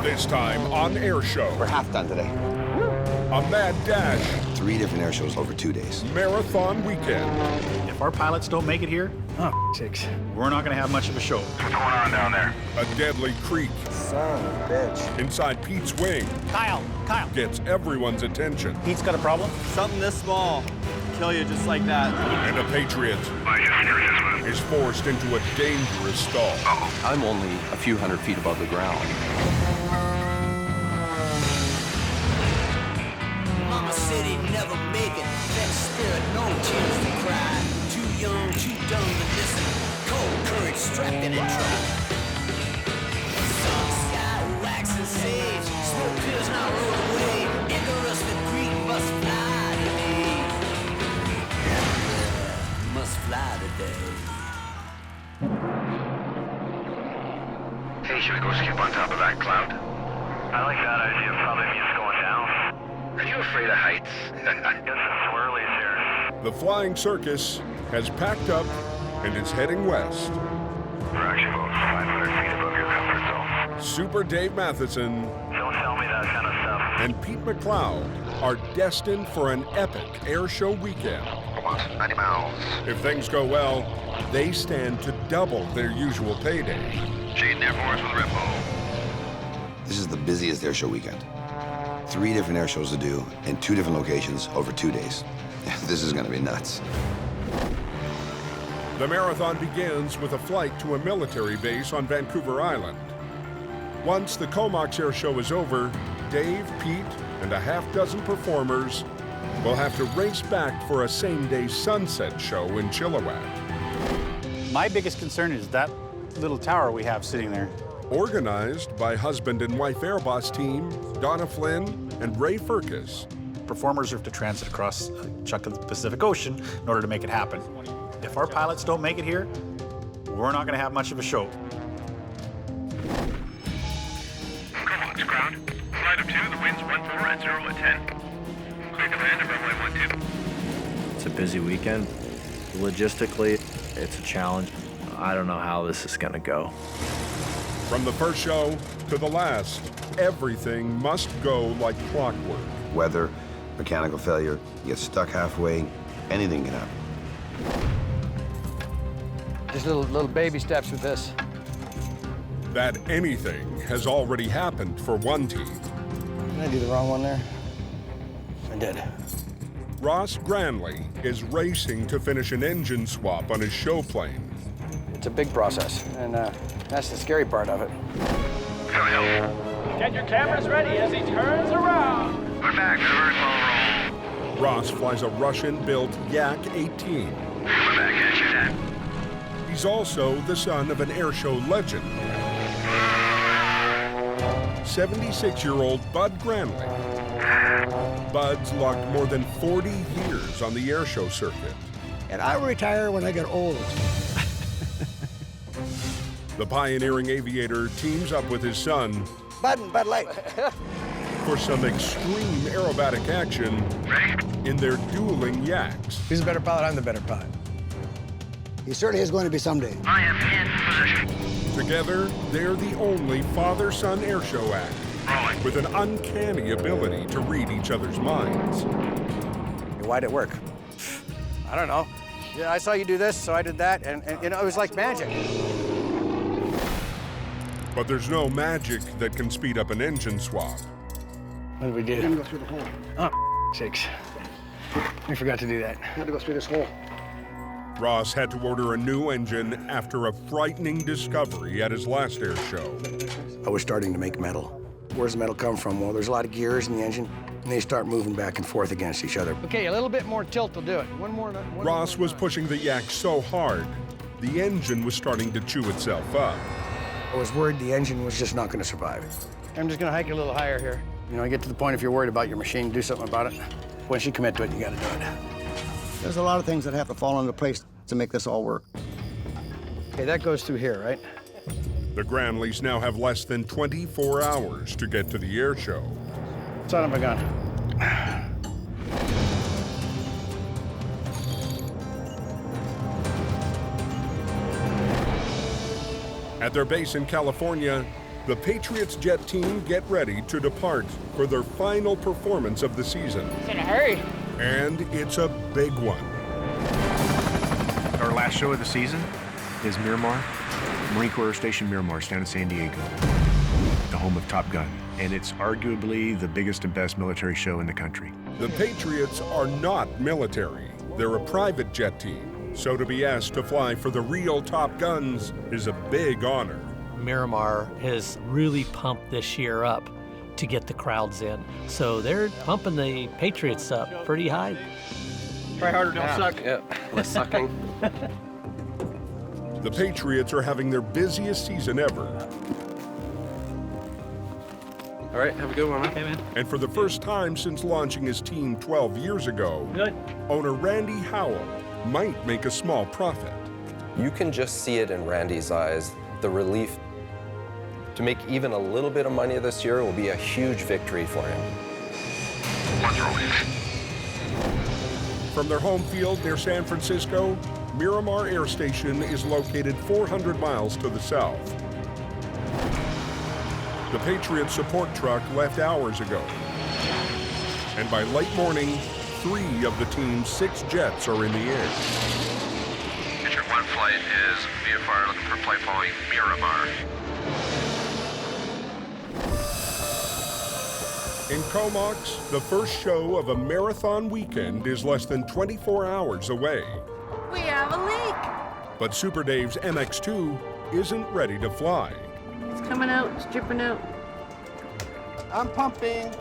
This time on Airshow. We're half done today. A mad dash. 3 different air shows over 2 days. Marathon weekend. If our pilots don't make it here, sakes, we're not going to have much of a show. What's going on down there? A deadly creek. Son of a bitch. Inside Pete's wing. Kyle. Gets everyone's attention. Pete's got a problem? Something this small. Kill you just like that. And a Patriot is forced into a dangerous stall. I'm only a few hundred feet above the ground. Mama said he'd never make it. That spirit, no tears to cry. Too young, too dumb to listen. Cold courage, strapped in and try. Sun sky, wax and sage. Smoke clears now roll away. Icarus the Greek must fly today. Must fly today. Hey, should we go skip on top of that cloud? I like that idea. Probably means going down. Are you afraid of heights? Get some swirlies here. The flying circus has packed up and is heading west. We're actually about 500 feet above your comfort zone. Super Dave Matheson Don't tell me that kind of stuff. and Pete McLeod are destined for an epic air show weekend. Almost 90 miles. If things go well, they stand to double their usual payday. Shading Air Force with Rimbo. This is the busiest air show weekend. 3 different air shows to do in 2 different locations over 2 days. This is gonna be nuts. The marathon begins with a flight to a military base on Vancouver Island. Once the Comox air show is over, Dave, Pete, and a half dozen performers will have to race back for a same-day sunset show in Chilliwack. My biggest concern is that little tower we have sitting there. Organized by husband and wife Airbus team, Donna Flynn and Ray Furcus. Performers have to transit across a chunk of the Pacific Ocean in order to make it happen. If our pilots don't make it here, we're not going to have much of a show. Comox ground. Flight of 2, the wind's 14 at 0 at 10. Clear command of runway 12. It's a busy weekend. Logistically, it's a challenge. I don't know how this is going to go. From the first show to the last, everything must go like clockwork. Weather, mechanical failure, you get stuck halfway, anything can happen. Just little baby steps with this. That anything has already happened for one team. Did I do the wrong one there? I did. Ross Granley is racing to finish an engine swap on his show plane. It's a big process, and that's the scary part of it. Get your cameras ready as he turns around. We're back to the reversal roll. Ross flies a Russian-built Yak 18. We're back at you, Dad. He's also the son of an airshow legend, 76-year-old Bud Granley. Bud's logged more than 40 years on the airshow circuit. And I retire when I get old. The pioneering aviator teams up with his son Bud Light. for some extreme aerobatic action in their dueling yaks. Who's the better pilot? I'm the better pilot. He certainly is going to be someday. I am in position. Together, they're the only father-son airshow act with an uncanny ability to read each other's minds. Why'd it work? I don't know. Yeah, I saw you do this, so I did that, and you know, it was like magic. But there's no magic that can speed up an engine swap. What did we do? We're gonna go through the hole. Oh, sakes. We forgot to do that. We had to go through this hole. Ross had to order a new engine after a frightening discovery at his last air show. I was starting to make metal. Where's the metal come from? Well, there's a lot of gears in the engine, and they start moving back and forth against each other. Okay, a little bit more tilt will do it. One more. Ross was pushing the yak so hard, the engine was starting to chew itself up. I was worried the engine was just not going to survive. I'm just gonna hike a little higher here. You know, I get to the point if you're worried about your machine, do something about it. Once you commit to it, you gotta do it. There's a lot of things that have to fall into place to make this all work. Okay, that goes through here, right? The Granleys now have less than 24 hours to get to the air show. Son of a gun. At their base in California, The Patriots Jet Team get ready to depart for their final performance of the season. It's in a hurry. And it's a big one. Our last show of the season is Miramar, Marine Corps Air Station Miramar, down in San Diego, the home of Top Gun. And it's arguably the biggest and best military show in the country. The Patriots are not military. They're a private jet team. So to be asked to fly for the real Top Guns is a big honor. Miramar has really pumped this year up to get the crowds in. So they're pumping the Patriots up pretty high. Try harder, don't suck. Yeah, less sucking. The Patriots are having their busiest season ever. All right, have a good one. Okay, man. And for the first time since launching his team 12 years ago, owner Randy Howell might make a small profit. You can just see it in Randy's eyes, the relief. To make even a little bit of money this year will be a huge victory for him. From their home field near San Francisco, Miramar Air Station is located 400 miles to the south. The Patriots support truck left hours ago. And by late morning, 3 of the team's 6 jets are in the air. Picture 1 flight is VFR looking for flight following Miramar. In Comox, the first show of a marathon weekend is less than 24 hours away. We have a leak. But Super Dave's MX-2 isn't ready to fly. It's coming out, it's dripping out. I'm pumping.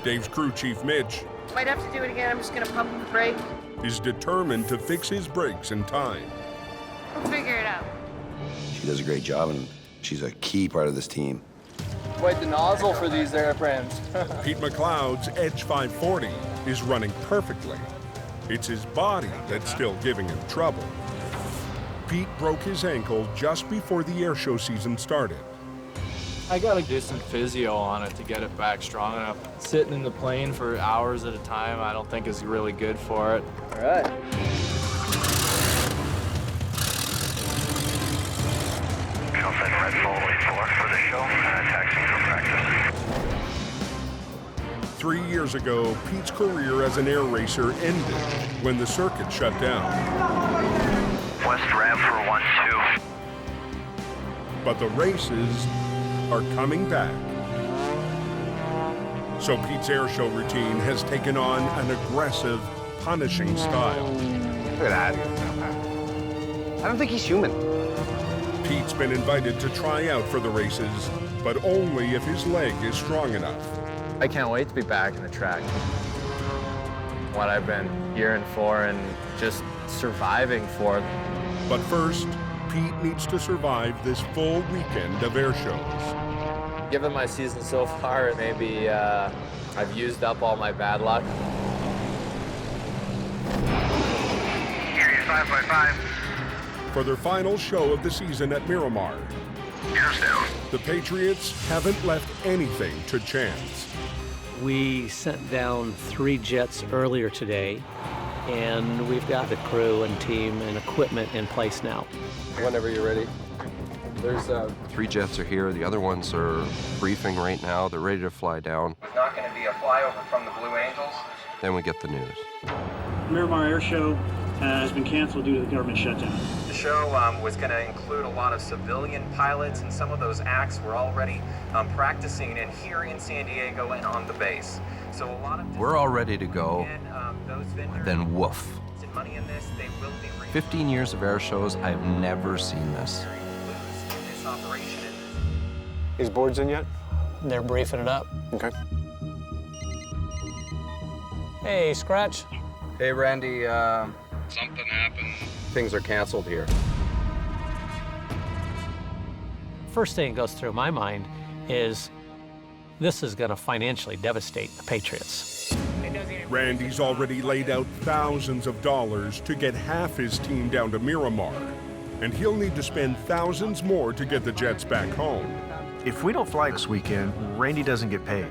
Dave's crew chief, Mitch, Might have to do it again. I'm just gonna pump the brake. is determined to fix his brakes in time. We'll figure it out. She does a great job, and she's a key part of this team. Quite the nozzle for these airplanes. Pete McLeod's Edge 540 is running perfectly. It's his body that's still giving him trouble. Pete broke his ankle just before the airshow season started. I gotta do some physio on it to get it back strong enough. Sitting in the plane for hours at a time, I don't think is really good for it. All right. Confront Red Bull 84 for the show, taxiing for practice. 3 years ago, Pete's career as an air racer ended when the circuit shut down. West ramp for 1-2. But the races are coming back. So Pete's airshow routine has taken on an aggressive, punishing style. Look at that. I don't think he's human. Pete's been invited to try out for the races, but only if his leg is strong enough. I can't wait to be back in the track. What I've been yearning for and just surviving for. But first, Pete needs to survive this full weekend of air shows. Given my season so far, maybe I've used up all my bad luck. Area 5x5. For their final show of the season at Miramar, Gears down. the Patriots haven't left anything to chance. We sent down 3 jets earlier today, and we've got the crew and team and equipment in place now. Whenever you're ready. There's 3 jets are here. The other ones are briefing right now. They're ready to fly down. There's not going to be a flyover from the Blue Angels. Then we get the news. Miramar Air Show has been canceled due to the government shutdown. The show was going to include a lot of civilian pilots, and some of those acts were already practicing in here in San Diego and on the base. So a lot of We're all ready to go. those vendors, Then woof. money in this, they will be 15 years of air shows, I've never seen this. this operation. Is boards in yet? They're briefing it up. Okay. Hey, Scratch. Hey, Randy, Something happened. things are canceled here. First thing that goes through my mind is this is going to financially devastate the Patriots. Randy's already laid out thousands of dollars to get half his team down to Miramar, and he'll need to spend thousands more to get the jets back home. If we don't fly this weekend, Randy doesn't get paid.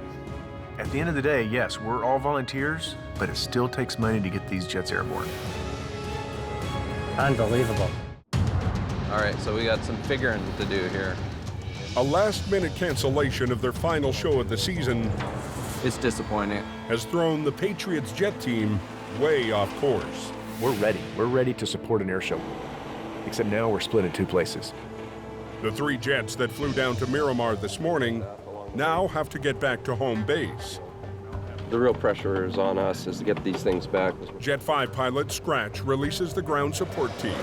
At the end of the day, yes, we're all volunteers, but it still takes money to get these jets airborne. Unbelievable. All right, so we got some figuring to do here. A last-minute cancellation of their final show of the season It's disappointing. has thrown the Patriots Jet Team way off course. We're ready. We're ready to support an air show. Except now we're split in two places. The 3 jets that flew down to Miramar this morning now have to get back to home base. The real pressure is on us is to get these things back. Jet 5 pilot Scratch releases the ground support team,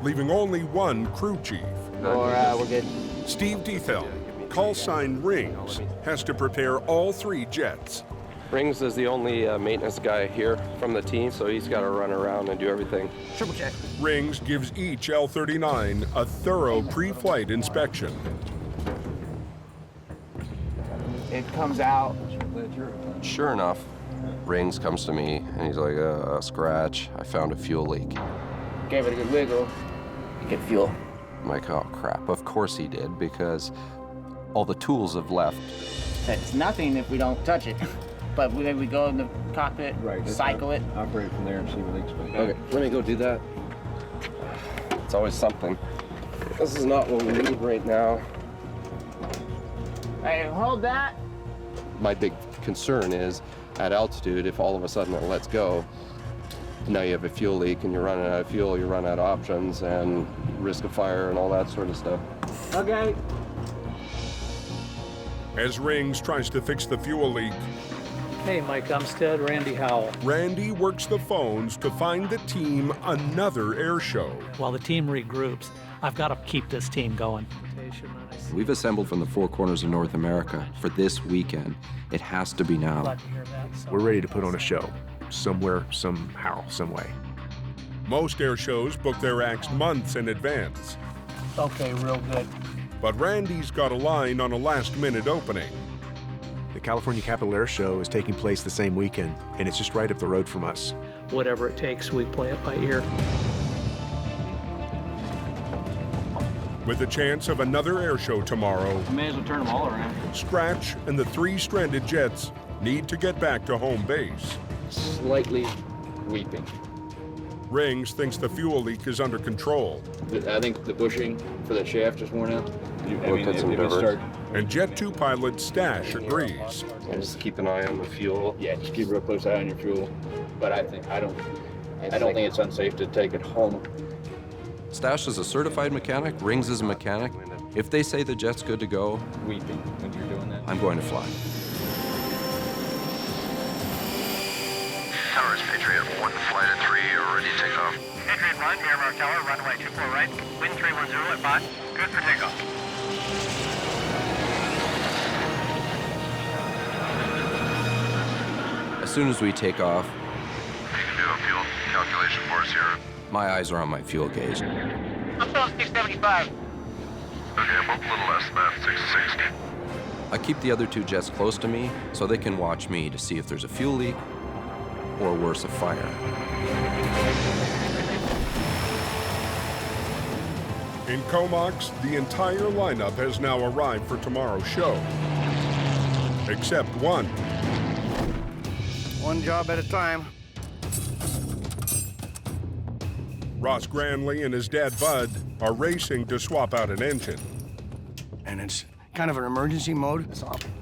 leaving only one crew chief. We're good. Steve Dethel, call sign Rings, has to prepare all 3 jets. Rings is the only maintenance guy here from the team, so he's got to run around and do everything. Triple check. Rings gives each L-39 a thorough pre-flight inspection. It comes out. Sure enough, Rings comes to me and he's like, Scratch, I found a fuel leak. Gave it a good wiggle. Get fuel. I'm like, oh crap. Of course he did, because all the tools have left. It's nothing if we don't touch it. But when we go in the cockpit, cycle it. Operate from there and see what leaks back. Okay, let me go do that. It's always something. This is not what we need right now. Hey, hold that. My big concern is at altitude, if all of a sudden it lets go, now you have a fuel leak and you're running out of fuel, you run out of options and risk of fire and all that sort of stuff. Okay. As Rings tries to fix the fuel leak, Hey, Mike Umstead, Randy Howell. Randy works the phones to find the team another air show. While the team regroups, I've got to keep this team going. We've assembled from the 4 corners of North America for this weekend. It has to be now. Glad to hear that. So. We're ready to put on a show. Somewhere, somehow, some way. Most air shows book their acts months in advance. Okay, real good. But Randy's got a line on a last-minute opening. The California Capital Air Show is taking place the same weekend, and it's just right up the road from us. Whatever it takes, we play it by ear. With the chance of another air show tomorrow, You may as well turn them all around. Scratch and the 3 stranded jets need to get back to home base. Slightly weeping. Rings thinks the fuel leak is under control. I think the bushing for the shaft just worn out. And Jet 2 pilot Stash agrees. Just keep an eye on the fuel. Yeah, just keep a real close eye on your fuel. But I don't think it's unsafe to take it home. Stash is a certified mechanic, Rings is a mechanic. If they say the jet's good to go, Weeping when you're doing that. I'm going to fly. Towers, Patriot 1, flight at 3, ready to take off. Patriot 1, Miramar Tower, runway 24 right, wind 310 at 5, good for takeoff. As soon as we take off, You can do a fuel calculation for us here. my eyes are on my fuel gauge. I'm feeling 675. Okay, I'm up a little less than that, 660. I keep the other 2 jets close to me so they can watch me to see if there's a fuel leak or worse, a fire. In Comox, the entire lineup has now arrived for tomorrow's show. Except one. One job at a time. Ross Granley and his dad Bud are racing to swap out an engine. And it's kind of an emergency mode.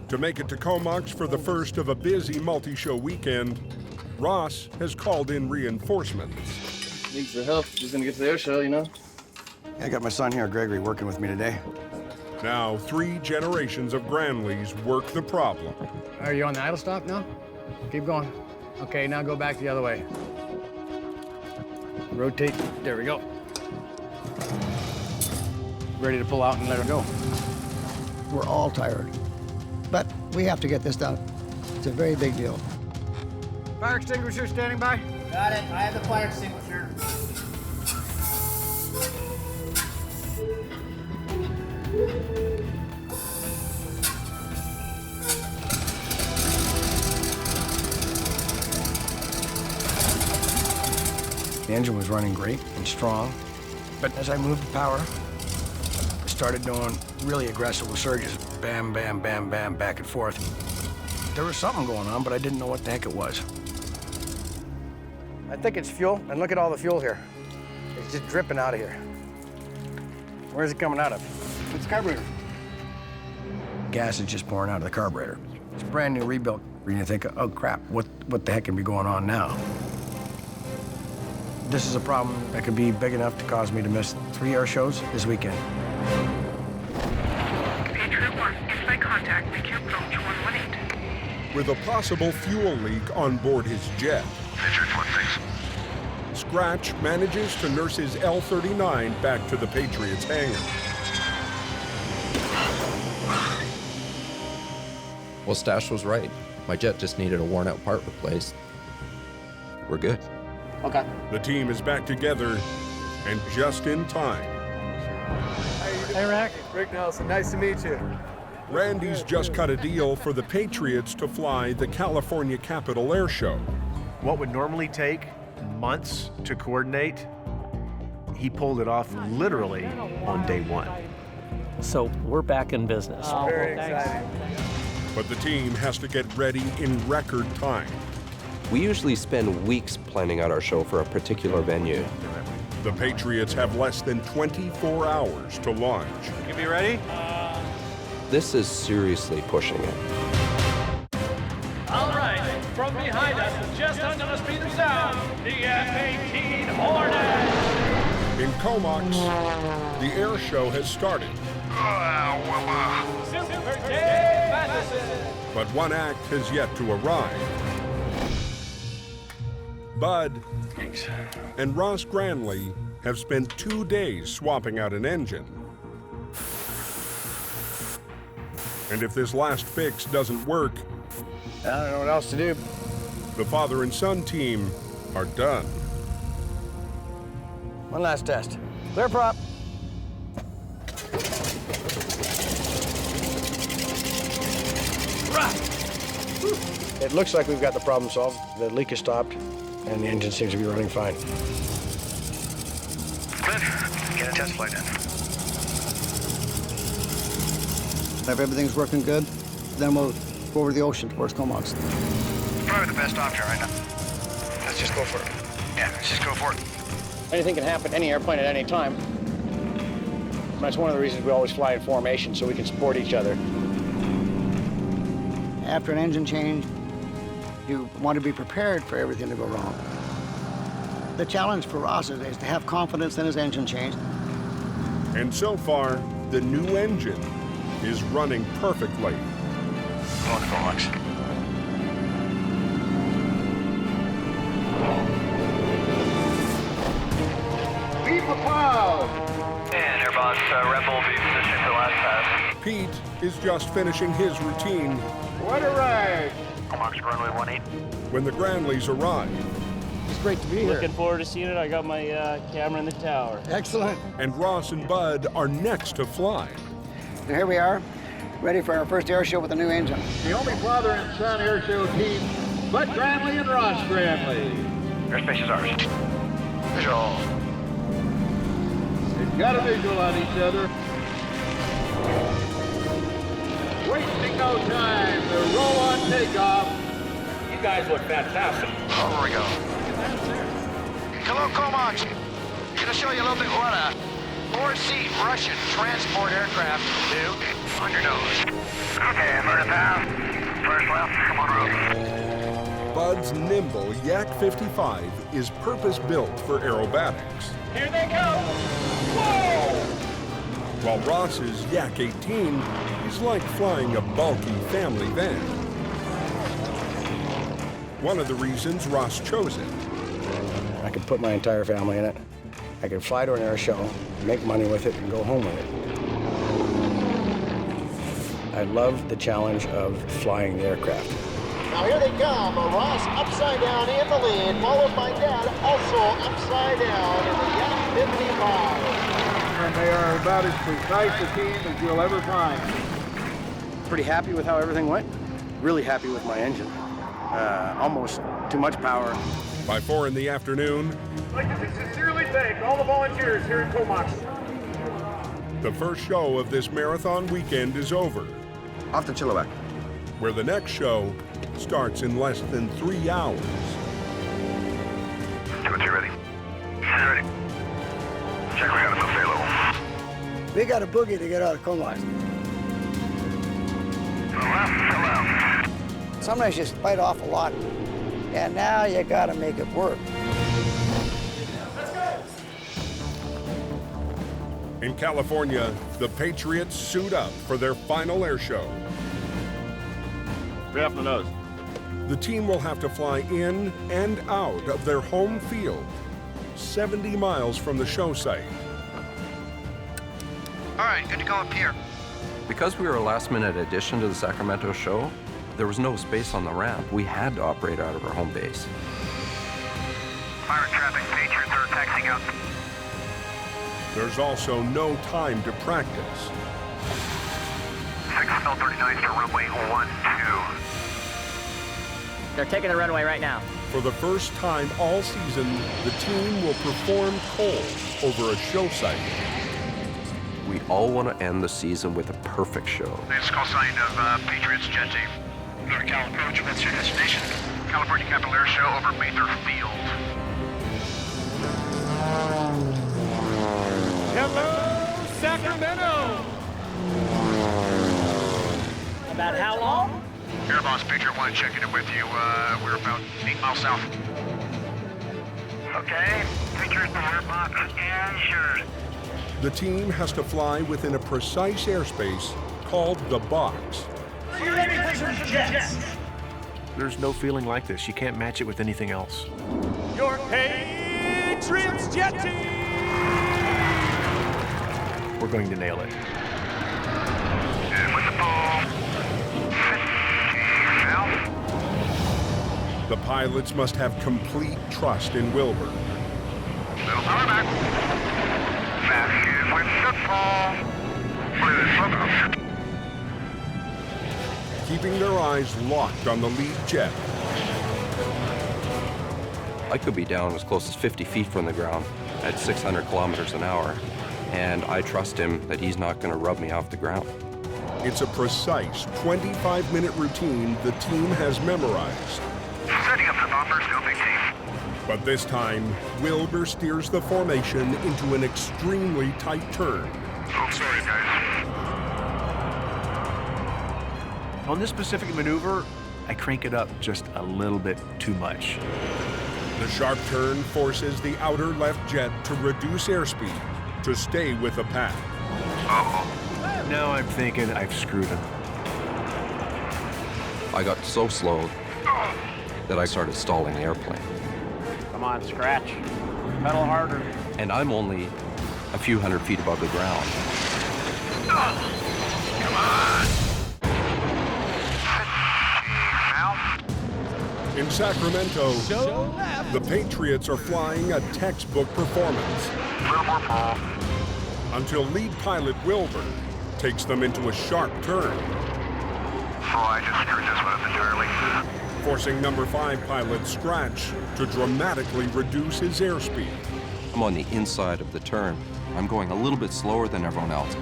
To make it to Comox for the first of a busy multi-show weekend, Ross has called in reinforcements. Needs the help. Just gonna get to the air show, you know? I got my son here, Gregory, working with me today. Now, 3 generations of Granleys work the problem. Are you on the idle stop now? Keep going. Okay, now go back the other way. Rotate. There we go. Ready to pull out and let her go. We're all tired, but we have to get this done. It's a very big deal. Fire extinguisher standing by. Got it. I have the fire extinguisher. The engine was running great and strong, but as I moved the power, I started doing really aggressive surges. Bam, bam, bam, bam, back and forth. There was something going on, but I didn't know what the heck it was. I think it's fuel, and look at all the fuel here. It's just dripping out of here. Where's it coming out of? It's carburetor. Gas is just pouring out of the carburetor. It's brand new rebuilt. And you think, oh crap, what the heck can be going on now? This is a problem that could be big enough to cause me to miss 3 air shows this weekend. Patriot 1, in-flight contact, make your approach 118. With a possible fuel leak on board his jet, Patriots 1, thanks. Scratch manages to nurse his L-39 back to the Patriots hangar. Well, Stash was right. My jet just needed a worn-out part replaced. We're good. Okay. The team is back together, and just in time. Hey, Rack. Rick Nelson, nice to meet you. Randy's just cut a deal for the Patriots to fly the California Capitol Airshow. What would normally take months to coordinate, he pulled it off literally on day 1. So we're back in business. Very exciting. But the team has to get ready in record time. We usually spend weeks planning out our show for a particular venue. The Patriots have less than 24 hours to launch. You be ready? This is seriously pushing it. All right, from behind us, just under the speed of sound, the F-18 Hornet. In Comox, the air show has started. Super Dave Matheson. But one act has yet to arrive. Bud and Ross Granley have spent 2 days swapping out an engine. And if this last fix doesn't work, I don't know what else to do. the father and son team are done. One last test. Clear prop. It looks like we've got the problem solved. The leak is stopped, and the engine seems to be running fine. Good. Get a test flight in. If everything's working good, then we'll go over the ocean towards Comox. Probably the best option right now. Let's just go for it. Yeah, let's just go for it. Anything can happen to any airplane at any time. That's one of the reasons we always fly in formation, so we can support each other. After an engine change, you want to be prepared for everything to go wrong. The challenge for Ross is to have confidence in his engine change. And so far, the new engine is running perfectly. Go on the Comox. Leap a cloud. And Airbus Red Bull be positioned for last pass. Pete is just finishing his routine What a ride. Comox runway 18. when the Granleys arrive. It's great to be here. Looking forward to seeing it. I got my camera in the tower. Excellent. And Ross and Bud are next to fly. So here we are, ready for our first air show with a new engine. The only father and son airshow team, Bud Granley and Ross Granley. Airspace is ours. Visual. They've got a visual on each other. Wasting no time, the roll on takeoff. You guys look fantastic. Oh, there we go. Hello, Comox. Gonna show you a little bit what a 4-seat Russian transport aircraft will do. On your nose. Okay, burn it down. First left, come on, road. Bud's nimble Yak 55 is purpose-built for aerobatics, Here they go. Whoa! while Ross's Yak 18 is like flying a bulky family van. One of the reasons Ross chose it. I could put my entire family in it. I could fly to an air show, make money with it, and go home with it. I love the challenge of flying the aircraft. Now here they come. Ross upside down in the lead, followed by Dad, also upside down in the Yak 55. And they are about as precise a team as you'll ever find. Pretty happy with how everything went. Really happy with my engine. Almost too much power. By 4 in the afternoon, I'd like to sincerely thank all the volunteers here in Comox. the first show of this marathon weekend is over, Off to Chilliwack. where the next show starts in less than 3 hours. 2 and 3 ready. Ready. Check, we got it at level. We got a boogie to get out of Comox. Sometimes you bite off a lot, and now you gotta make it work. In California, the Patriots suit up for their final air show. Right off the nose. The team will have to fly in and out of their home field, 70 miles from the show site. All right, good to go up here. Because we were a last-minute addition to the Sacramento show, there was no space on the ramp. We had to operate out of our home base. Pirate traffic, Patriots are taxiing out. There's also no time to practice. 6L39 to runway 12. They're taking the runway right now. For the first time all season, the team will perform cold over a show site. We all want to end the season with a perfect show. This call sign of Patriots Jet Team. North Cal approach, what's your destination? California Capital Air Show over Mather Field. Hello, Sacramento! About how long? Air Boss, Patriot 1 checking in with you. We're about 8 miles south. Okay, Patriot Air Box and yours. The team has to fly within a precise airspace called the box. There's no feeling like this. You can't match it with anything else. Your Patriots Jet Team! We're going to nail it. And with the ball. The pilots must have complete trust in Wilbur. Little power back. Fast with the ball. Keeping their eyes locked on the lead jet. I could be down as close as 50 feet from the ground at 600 kilometers an hour, and I trust him that he's not going to rub me off the ground. It's a precise 25-minute routine the team has memorized. Setting up the bombers, no big team. But this time, Wilbur steers the formation into an extremely tight turn. Oh, sorry, guys. On this specific maneuver, I crank it up just a little bit too much. The sharp turn forces the outer left jet to reduce airspeed to stay with the path. Now I'm thinking I've screwed him. I got so slow that I started stalling the airplane. Come on, scratch. Pedal harder. And I'm only a few hundred feet above the ground. Come on. In Sacramento, the Patriots are flying a textbook performance. A little more pull. Until lead pilot Wilbur takes them into a sharp turn. Oh, I just screwed this one up entirely. Forcing number 5 pilot Scratch to dramatically reduce his airspeed. I'm on the inside of the turn. I'm going a little bit slower than everyone else.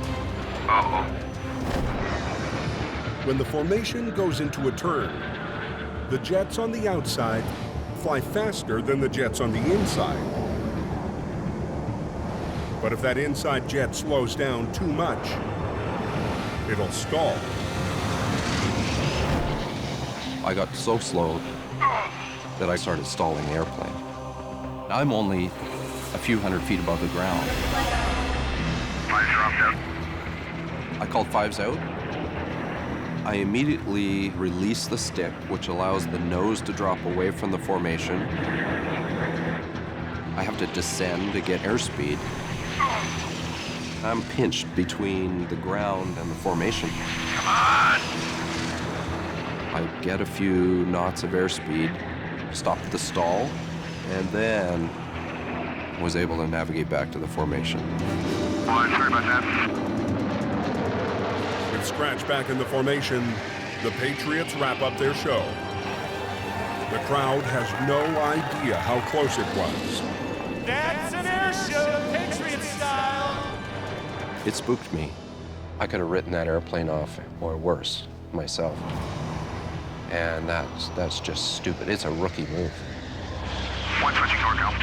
Uh-oh. When the formation goes into a turn, the jets on the outside fly faster than the jets on the inside. But if that inside jet slows down too much, it'll stall. I got so slow that I started stalling the airplane. I'm only a few hundred feet above the ground. Five dropped out. I called 5s out. I immediately release the stick, which allows the nose to drop away from the formation. I have to descend to get airspeed. I'm pinched between the ground and the formation. Come on! I get a few knots of airspeed, stop the stall, and then was able to navigate back to the formation. Oh, I'm sorry about that. With Scratch back in the formation, the Patriots wrap up their show. The crowd has no idea how close it was. That's an air show, Patriot style. It spooked me. I could have written that airplane off, or worse, myself. And that's just stupid. It's a rookie move. One switching NorCal.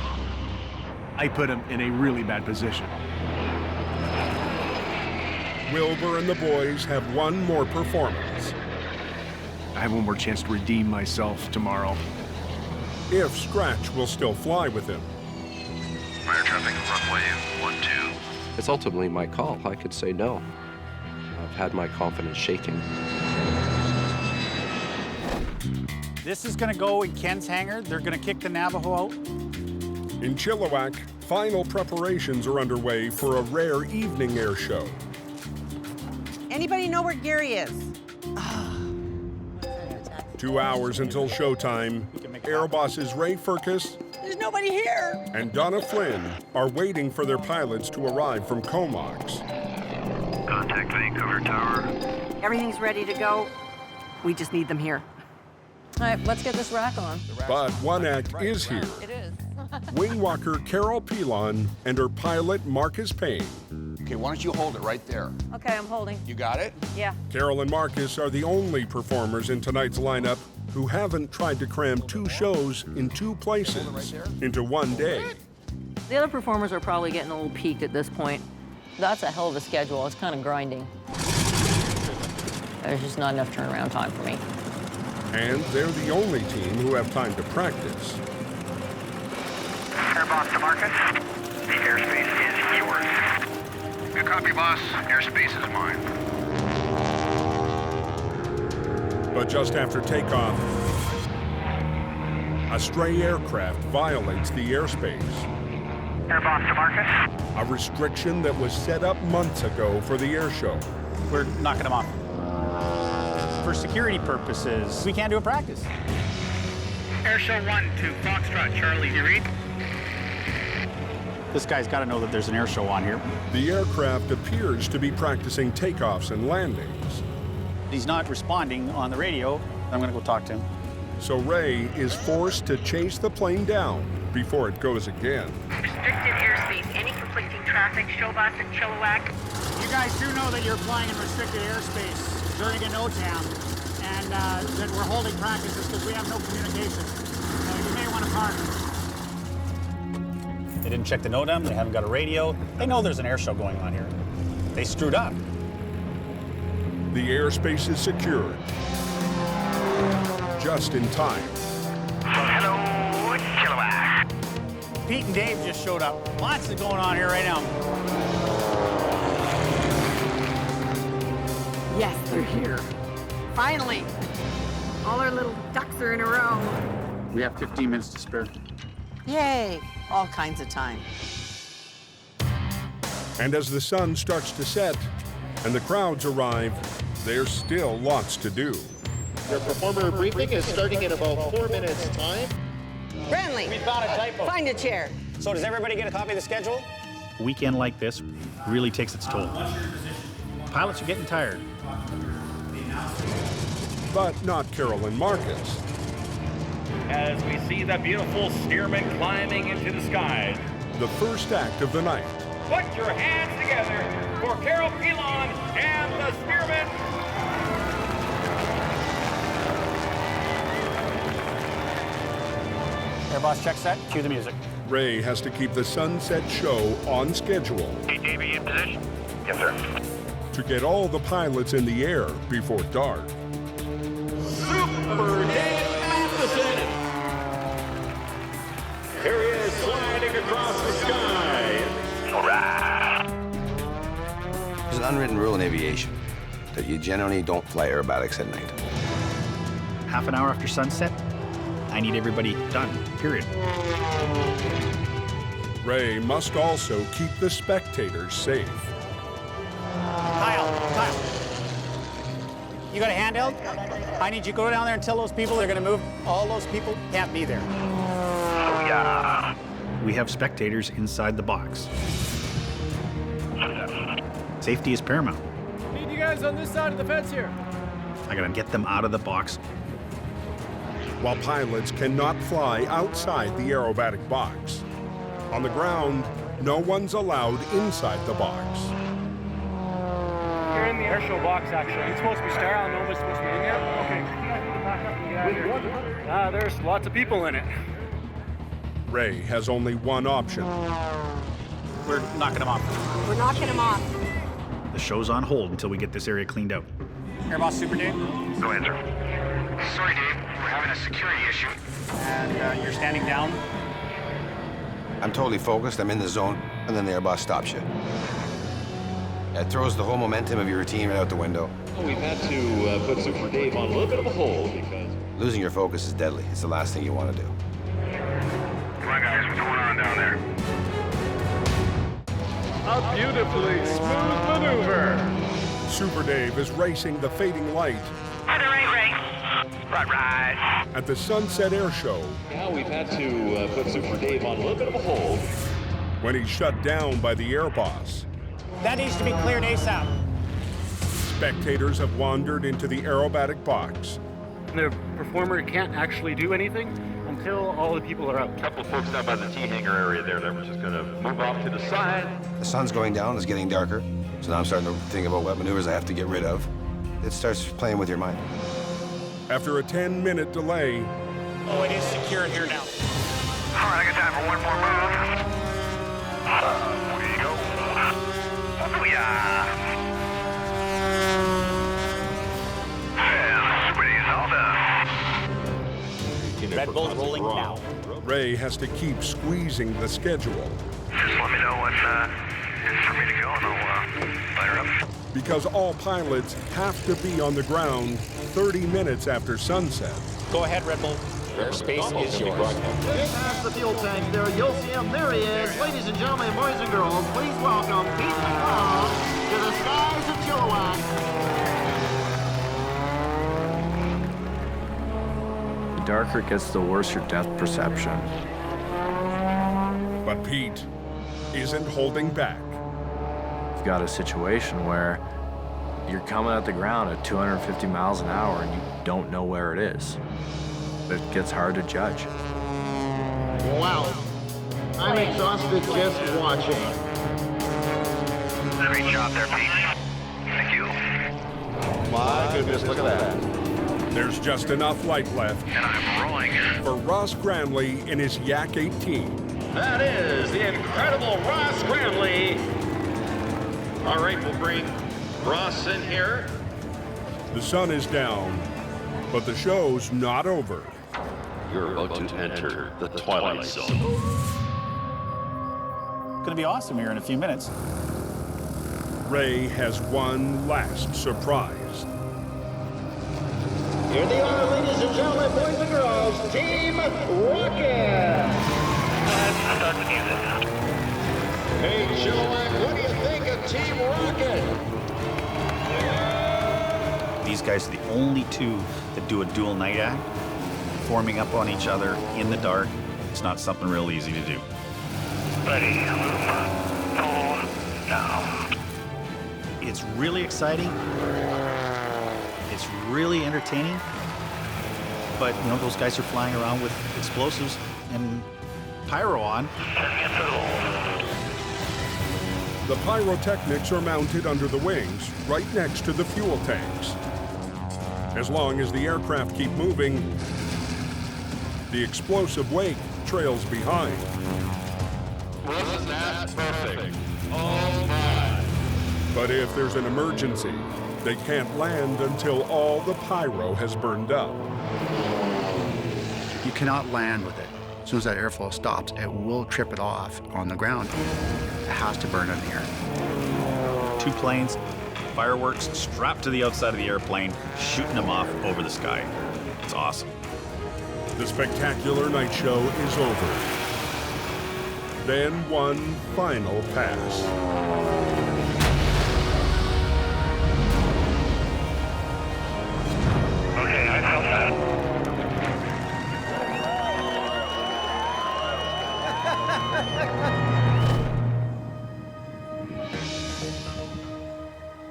I put him in a really bad position. Wilbur and the boys have one more performance. I have one more chance to redeem myself tomorrow. If Scratch will still fly with him. Fire traffic, runway 12. It's ultimately my call. I could say no. I've had my confidence shaken. This is going to go in Ken's hangar. They're going to kick the Navajo out. In Chilliwack, final preparations are underway for a rare evening air show. Anybody know where Gary is? 2 hours until showtime, Air Bosses Ray Furcus There's nobody here. and Donna Flynn are waiting for their pilots to arrive from Comox. Contact Vancouver Tower. Everything's ready to go. We just need them here. All right, let's get this rack on. But one act is here. It is. Wingwalker Carol Pilon and her pilot Marcus Payne. Okay, why don't you hold it right there? Okay, I'm holding. You got it? Yeah. Carol and Marcus are the only performers in tonight's lineup who haven't tried to cram 2 shows in 2 places into one day. The other performers are probably getting a little peaked at this point. That's a hell of a schedule. It's kind of grinding. There's just not enough turnaround time for me. And they're the only team who have time to practice. Air boss to Marcus. The airspace is yours. Good copy, boss. Airspace is mine. But just after takeoff, a stray aircraft violates the airspace. Air boss to Marcus. A restriction that was set up months ago for the air show. We're knocking them off. For security purposes, we can't do a practice. Airshow 1 to Foxtrot, Charlie. You read? This guy's got to know that there's an air show on here. The aircraft appears to be practicing takeoffs and landings. He's not responding on the radio. I'm going to go talk to him. So Ray is forced to chase the plane down before it goes again. Restricted airspace. Any conflicting traffic, show bus and Chilliwack. You guys do know that you're flying in restricted airspace during a NOTAM, and that we're holding practices because we have no communication. So you may want to park. They didn't check the NOTAM. They haven't got a radio. They know there's an air show going on here. They screwed up. The airspace is secured. Just in time. Hello, Chilliwack. Pete and Dave just showed up. Lots is going on here right now. Yes, they're here. Finally. All our little ducks are in a row. We have 15 minutes to spare. Yay. All kinds of time. And as the sun starts to set and the crowds arrive, there's still lots to do. Your performer briefing is starting in about 4 minutes' time. Brandley, We found a typo. find a chair. So does everybody get a copy of the schedule? A weekend like this really takes its toll. Pilots are getting tired. But not Carol and Marcus. As we see the beautiful Stearman climbing into the skies. The first act of the night. Put your hands together for Carol Pilon and the Stearman. Air boss check set. Cue the music. Ray has to keep the sunset show on schedule Hey, Davey, in position? Yes, sir. to get all the pilots in the air before dark. Super Dave Matheson. Here he is sliding across the sky. All right. There's an unwritten rule in aviation that you generally don't fly aerobatics at night. Half an hour after sunset, I need everybody done, period. Ray must also keep the spectators safe. Kyle, you got a handheld? I need you to go down there and tell those people they're going to move. All those people can't be there. Oh, yeah. We have spectators inside the box. Safety is paramount. Need you guys on this side of the fence here. I got to get them out of the box. While pilots cannot fly outside the aerobatic box. On the ground, no one's allowed inside the box. You're in the airshow box, actually. It's supposed to be sterile. No one's supposed to be in there. Okay. There's lots of people in it. Ray has only one option. We're knocking them off. We're knocking them off. The show's on hold until we get this area cleaned out. Airboss Super Dave. Go ahead, sir. Sorry, Dave. We're having a security issue. And you're standing down. I'm totally focused, I'm in the zone, and then the airboss stops you. It throws the whole momentum of your routine right out the window. We've had to put Super Dave on a little bit of a hold because... Losing your focus is deadly. It's the last thing you want to do. Come on, guys. What's going on down there? A beautifully smooth maneuver. Super Dave is racing the fading light On the right, Ray. Right. at the Sunset Airshow now we've had to put Super Dave on a little bit of a hold. when he's shut down by the airboss. That needs to be cleared ASAP. Spectators have wandered into the aerobatic box. The performer can't actually do anything until all the people are out. A couple of folks down by the T-hanger area there that were just going to move off to the side. The sun's going down, it's getting darker, so now I'm starting to think about what maneuvers I have to get rid of. It starts playing with your mind. After a 10-minute delay, Oh, it is secured here now. All right, I got time for one more move. There you go. Oh, yeah. Yeah, Super Dave's all done. Red Bull's rolling now. Ray has to keep squeezing the schedule Just let me know when it's for me to go, and I'll fire up. because all pilots have to be on the ground 30 minutes after sunset. Go ahead, Red Bull. Airspace is yours. Get past the fuel tank there. You'll see him. There he is. Ladies and gentlemen, boys and girls, please welcome Pete McLeod to the skies of Chilliwack. The darker it gets, the worse your depth perception. But Pete isn't holding back. You've got a situation where you're coming at the ground at 250 miles an hour and you don't know where it is. It gets hard to judge. Wow. I'm exhausted just watching. Great job there, Pete. Thank you. My goodness, look at that. There's just enough light left And I'm rolling. for Ross Gramley in his Yak 18. That is the incredible Ross Gramley. All right, we'll bring Ross in here. The sun is down, but the show's not over. You're about to enter the Twilight Zone. Gonna be awesome here in a few minutes. Ray has one last surprise. Here they are, ladies and gentlemen, boys and girls, Team Rocket. Start the music. Hey, Chilliwack, what do you think of Team Rocket? These guys are the only two that do a dual night act, forming up on each other in the dark. It's not something real easy to do. Ready, now. It's really exciting. It's really entertaining. But, you know, those guys are flying around with explosives and pyro on. The pyrotechnics are mounted under the wings, right next to the fuel tanks. As long as the aircraft keep moving, the explosive wake trails behind. Wasn't that perfect? Oh my. But if there's an emergency, they can't land until all the pyro has burned up. You cannot land with it. As soon as that airflow stops, it will trip it off on the ground. It has to burn in the air. 2 planes, fireworks strapped to the outside of the airplane, shooting them off over the sky. It's awesome. The spectacular night show is over. Then one final pass. Okay, I felt that.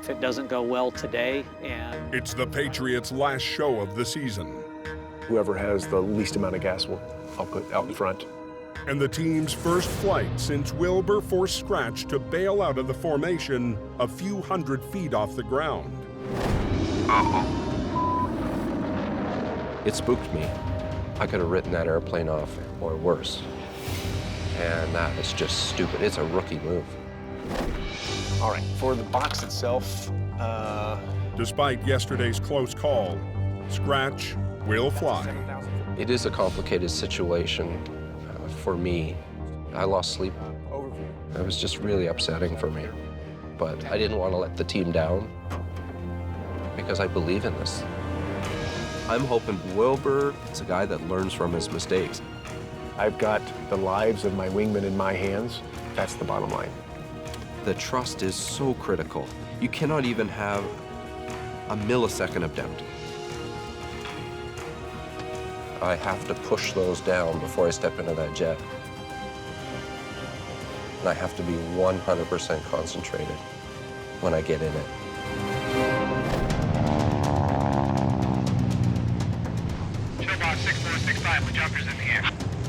If it doesn't go well today, and It's the Patriots' last show of the season. Whoever has the least amount of gas I'll put out in front. And the team's first flight since Wilbur forced Scratch to bail out of the formation a few hundred feet off the ground. It spooked me. I could have written that airplane off, or worse. And that is just stupid. It's a rookie move. All right, for the box itself, Despite yesterday's close call, Scratch will fly. It is a complicated situation for me. I lost sleep. It was just really upsetting for me. But I didn't want to let the team down because I believe in this. I'm hoping Wilbur is a guy that learns from his mistakes. I've got the lives of my wingmen in my hands. That's the bottom line. The trust is so critical. You cannot even have a millisecond of doubt. I have to push those down before I step into that jet. And I have to be 100% concentrated when I get in it. Showbox 6465 with jumpers in the air.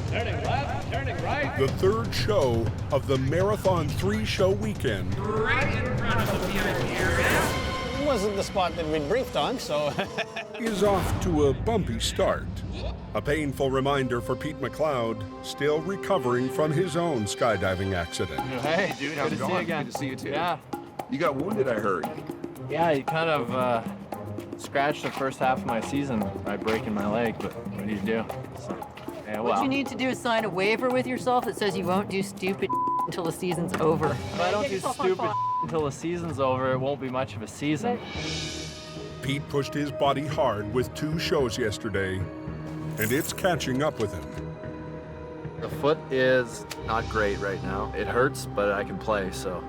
Turning left, turning right. The third show of the Marathon 3-show weekend Right in front of the VIP area. Wasn't the spot that we'd briefed on, so. is off to a bumpy start. A painful reminder for Pete McLeod, still recovering from his own skydiving accident. Hey, dude, how's it going? Good to see you too. Yeah. You got wounded, I heard. Yeah, you kind of scratched the first half of my season by breaking my leg, but what do you do? So, yeah, well. What you need to do is sign a waiver with yourself that says you won't do stupid until the season's over. If I don't do stupid until the season's over, it won't be much of a season. Pete pushed his body hard with 2 shows yesterday, and it's catching up with him. The foot is not great right now. It hurts, but I can play, so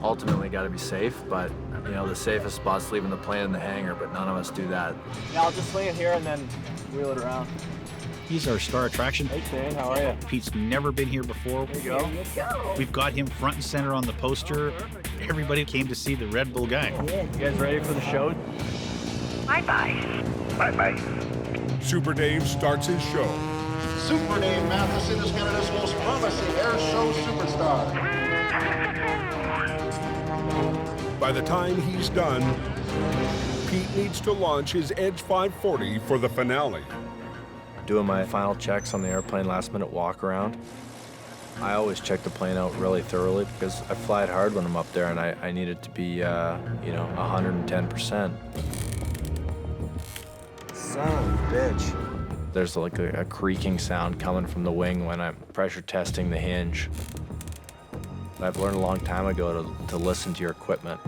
ultimately got to be safe. But, you know, the safest spot's leaving the plane in the hangar, but none of us do that. Yeah, I'll just swing it here and then wheel it around. He's our star attraction. Hey, Shane, how are you? Pete's never been here before. There you go. We've got him front and center on the poster. Everybody came to see the Red Bull guy. You guys ready for the show? Bye-bye. Bye-bye. Super Dave starts his show. Super Dave Matheson is Canada's most promising air show superstar. By the time he's done, Pete needs to launch his Edge 540 for the finale. Doing my final checks on the airplane last minute walk around. I always check the plane out really thoroughly because I fly it hard when I'm up there and I need it to be, you know, 110%. Son of a bitch. There's like a creaking sound coming from the wing when I'm pressure testing the hinge. I've learned a long time ago to listen to your equipment.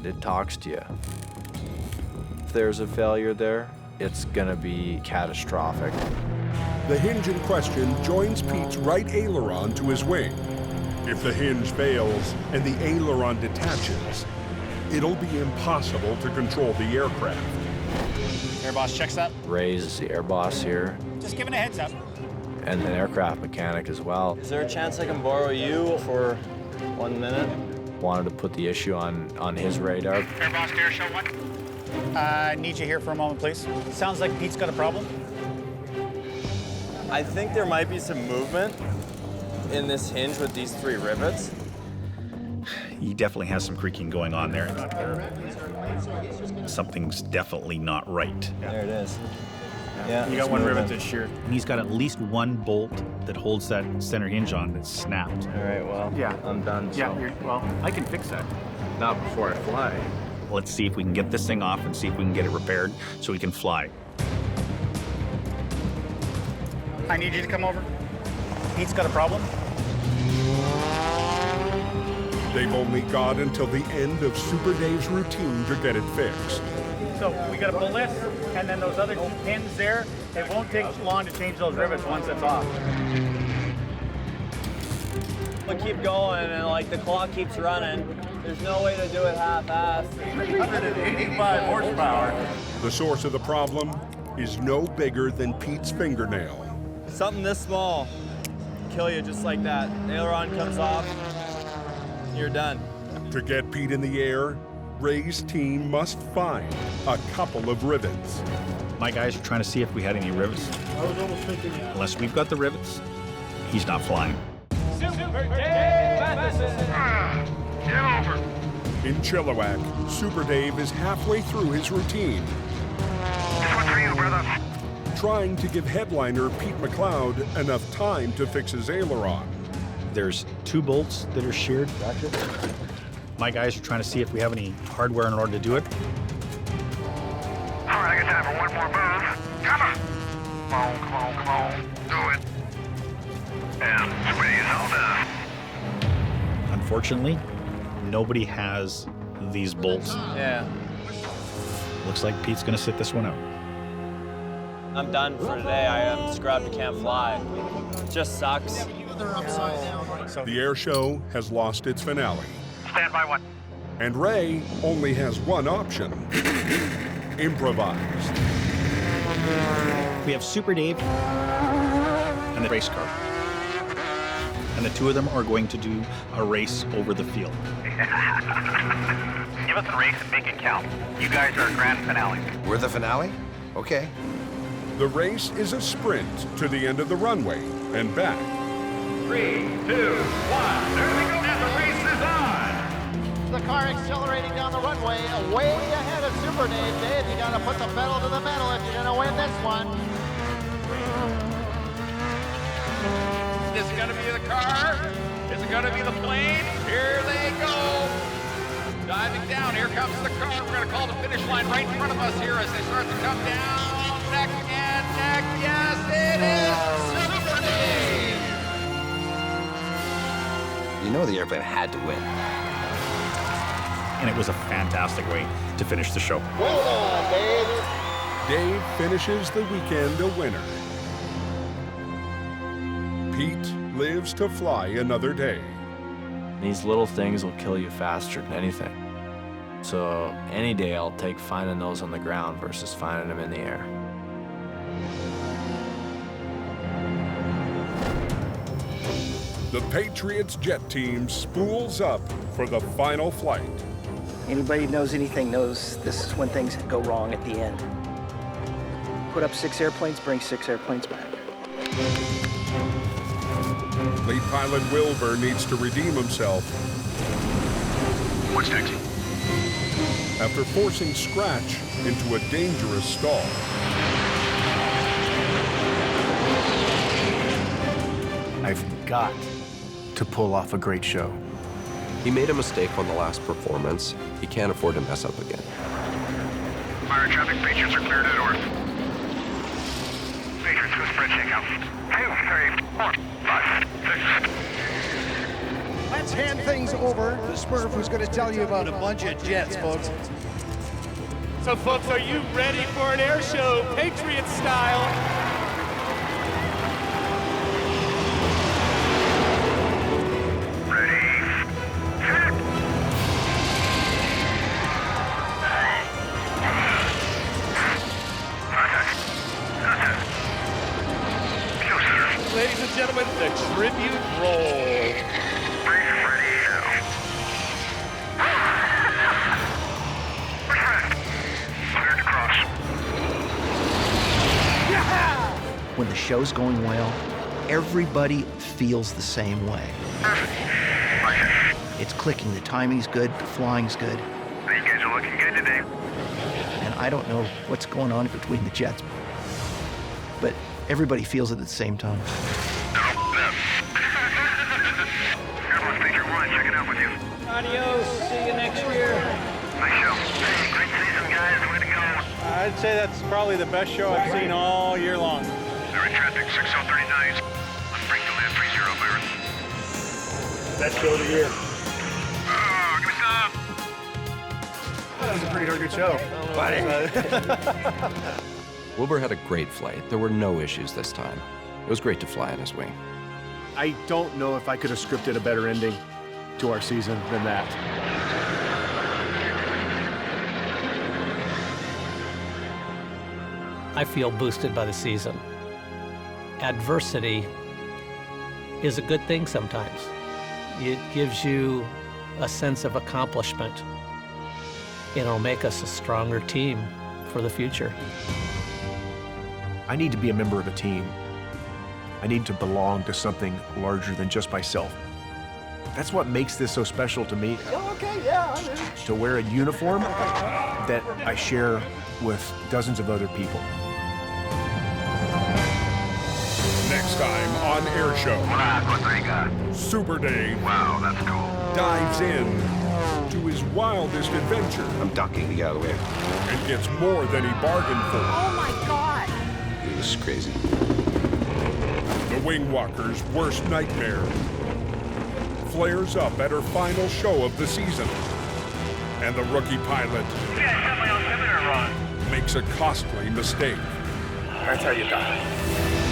It talks to you. If there's a failure there, it's gonna be catastrophic. The hinge in question joins Pete's right aileron to his wing. If the hinge fails and the aileron detaches, it'll be impossible to control the aircraft. Air boss checks that. Ray's the air boss here, Just giving a heads up. and an aircraft mechanic as well. Is there a chance I can borrow you for 1 minute? Wanted to put the issue on his radar. Air boss to Airshow 1. Need you here for a moment, please. Sounds like Pete's got a problem. I think there might be some movement in this hinge with these 3 rivets. He definitely has some creaking going on there. Something's definitely not right. There it is. Yeah, You got one rivet that's sheared. And he's got at least one bolt that holds that center hinge on that's snapped. All right, well, Yeah. I'm done. Yeah, so. well, I can fix that. Not before I fly. Let's see if we can get this thing off and see if we can get it repaired so we can fly. I need you to come over. Pete's got a problem. They've only got until the end of Super Dave's routine to get it fixed. So we got to pull this, and then those other 2 pins there. It won't take long to change those rivets once it's off. We'll keep going, and like the clock keeps running. There's no way to do it half-assed. 185 horsepower. The source of the problem is no bigger than Pete's fingernail. Something this small, kill you just like that. Aileron comes off, you're done. To get Pete in the air, Ray's team must find a couple of rivets. My guys are trying to see if we had any rivets. I was almost thinking that. Unless we've got the rivets, he's not flying. Super Dave Matheson. Get over. In Chilliwack, Super Dave is halfway through his routine, This one's for you, brother. trying to give headliner Pete McLeod enough time to fix his aileron. There's 2 bolts that are sheared. My guys are trying to see if we have any hardware in order to do it. All right, I got time for one more move. Come on. Come on, come on. Do it. And squeeze all done. Unfortunately, nobody has these bolts. Yeah. Looks like Pete's gonna sit this one out. I'm done for today. I am scrubbed, can't fly. It just sucks. The air show has lost its finale. Stand by one. And Ray only has one option. Improvise. We have Super Dave and the race car. And the two of them are going to do a race over the field. Give us a race and make it count. You guys are grand finale. We're the finale? Okay. The race is a sprint to the end of the runway and back. 3, 2, 1. There we go. And the race is on. The car accelerating down the runway, way ahead of Super Dave. Dave, you gotta put the pedal to the metal if you're gonna win this one. Is this going to be the car? Is it going to be the plane? Here they go. Diving down. Here comes the car. We're going to call the finish line right in front of us here as they start to come down. Neck and neck. Yes, it is Super Dave. You know the airplane had to win. And it was a fantastic way to finish the show. Well done, Dave. Dave finishes the weekend a winner. Pete lives to fly another day. These little things will kill you faster than anything. So any day I'll take finding those on the ground versus finding them in the air. The Patriots Jet Team spools up for the final flight. Anybody who knows anything knows this is when things go wrong at the end. Put up 6 airplanes, bring 6 airplanes back. Lead pilot Wilbur needs to redeem himself. What's next? After forcing Scratch into a dangerous stall. I've got to pull off a great show. He made a mistake on the last performance. He can't afford to mess up again. Fire traffic, Patriots are clear to the north. Patriots, go spread shakeout. 2, 3, 4, 5, 6. Let's hand things over to Smurf, who's gonna tell you about a bunch of jets, folks. So, folks, are you ready for an air show, Patriots style? Ladies and gentlemen, the tribute roll. When the show's going well, everybody feels the same way. It's clicking, the timing's good, the flying's good. You guys are looking good today. And I don't know what's going on between the jets, but everybody feels it at the same time. Adios, see you next year. Nice show. Hey, great season, guys. Way to go. I'd say that's probably the best show I've seen all year long. They're in traffic, 6039. Let's bring to land 30, Byron. Best show of the year. Oh, give me some. That was a pretty darn good show. Wilbur had a great flight. There were no issues this time. It was great to fly on his wing. I don't know if I could have scripted a better ending to our season than that. I feel boosted by the season. Adversity is a good thing sometimes. It gives you a sense of accomplishment. It'll make us a stronger team for the future. I need to be a member of a team. I need to belong to something larger than just myself. That's what makes this so special to me. Okay, yeah, I'm in. To wear a uniform that I share with dozens of other people. Next time on Airshow, Super Dave wow, that's cool. dives in to his wildest adventure. I'm ducking to get out of the way. And gets more than he bargained for. Oh my God! It was crazy. The wing walker's worst nightmare flares up at her final show of the season. And the rookie pilot Yeah, I set my altimeter wrong. makes a costly mistake. That's how you die.